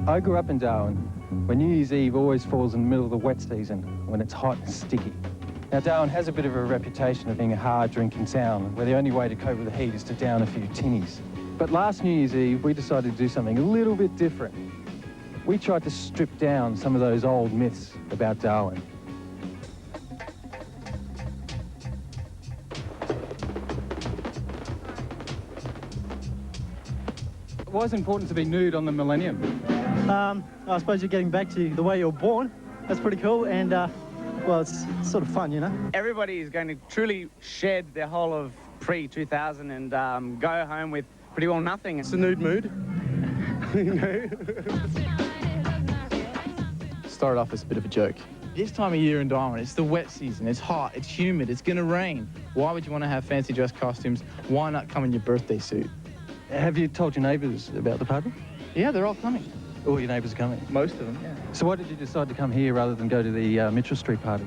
I grew up in Darwin, where New Year's Eve always falls in the middle of the wet season, when it's hot and sticky. Now, Darwin has a bit of a reputation of being a hard drinking town, where the only way to cope with the heat is to down a few tinnies. But last New Year's Eve, we decided to do something a little bit different. We tried to strip down some of those old myths about Darwin. Why is it important to be nude on the Millennium? I suppose you're getting back to the way you were born. That's pretty cool, and well, it's sort of fun, you know? Everybody is going to truly shed their whole of pre-2000 and go home with pretty well nothing. It's a nude mood. Started off as a bit of a joke. This time of year in Darwin, it's the wet season, it's hot, it's humid, it's gonna rain. Why would you want to have fancy dress costumes? Why not come in your birthday suit? Have you told your neighbours about the party? Yeah, they're all coming. All your neighbours are coming? Most of them, yeah. So why did you decide to come here rather than go to the Mitchell Street party?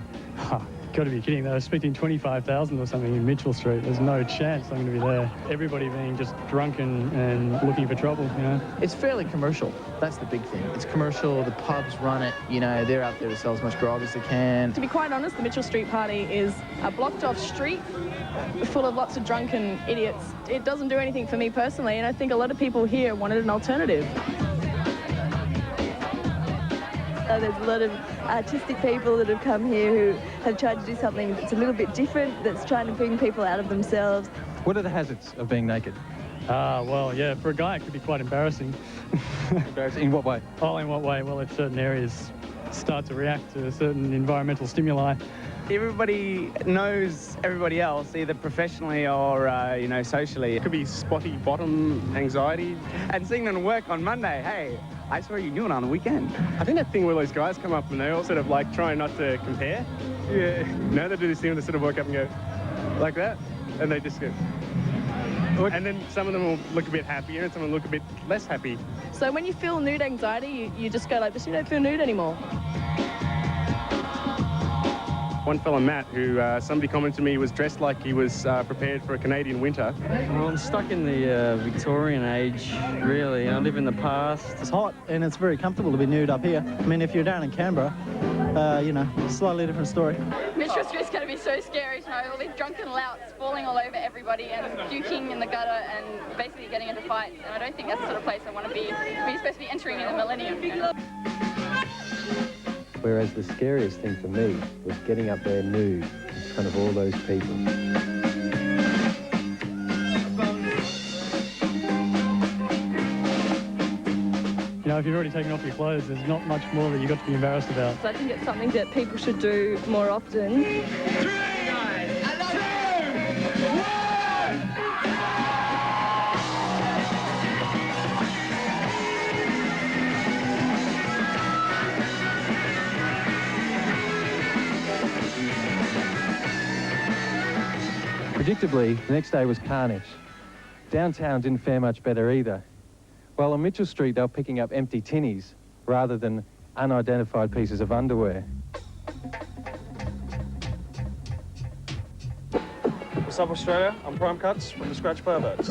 Got to be kidding. They were expecting 25,000 or something in Mitchell Street. There's no chance I'm going to be there. Everybody being just drunken and looking for trouble, you know. It's fairly commercial. That's the big thing. It's commercial, the pubs run it, you know, they're out there to sell as much grog as they can. To be quite honest, the Mitchell Street party is a blocked off street full of lots of drunken idiots. It doesn't do anything for me personally, and I think a lot of people here wanted an alternative. There's a lot of artistic people that have come here who have tried to do something that's a little bit different, that's trying to bring people out of themselves. What are the hazards of being naked? Well, yeah, for a guy it could be quite embarrassing. Embarrassing? In what way? Oh, in what way? Well, if certain areas start to react to certain environmental stimuli. Everybody knows everybody else, either professionally or, you know, socially. It could be spotty bottom anxiety. And seeing them work on Monday, hey, I swear you knew it on the weekend. I think that thing where those guys come up and they all sort of like try not to compare. Yeah. Now they do this thing where they sort of walk up and go like that, and they just go. And then some of them will look a bit happier and some will look a bit less happy. So when you feel nude anxiety, you just go like this, you don't feel nude anymore. One fella, Matt, who somebody commented to me was dressed like he was prepared for a Canadian winter. Well, I'm stuck in the Victorian age, really. I live in the past. It's hot, and it's very comfortable to be nude up here. I mean, if you're down in Canberra, you know, slightly different story. Mitchell Street's going to be so scary to know all these drunken louts falling all over everybody and puking in the gutter and basically getting into fights. And I don't think that's the sort of place I want to be. We're supposed to be entering in the Millennium. You know? Whereas the scariest thing for me was getting up there nude in front of all those people. You know, if you've already taken off your clothes, there's not much more that you've got to be embarrassed about. So I think it's something that people should do more often. Predictably, the next day was carnage. Downtown didn't fare much better either. Well, on Mitchell Street, they were picking up empty tinnies rather than unidentified pieces of underwear. What's up, Australia? I'm Prime Cuts from the Scratch Perverts.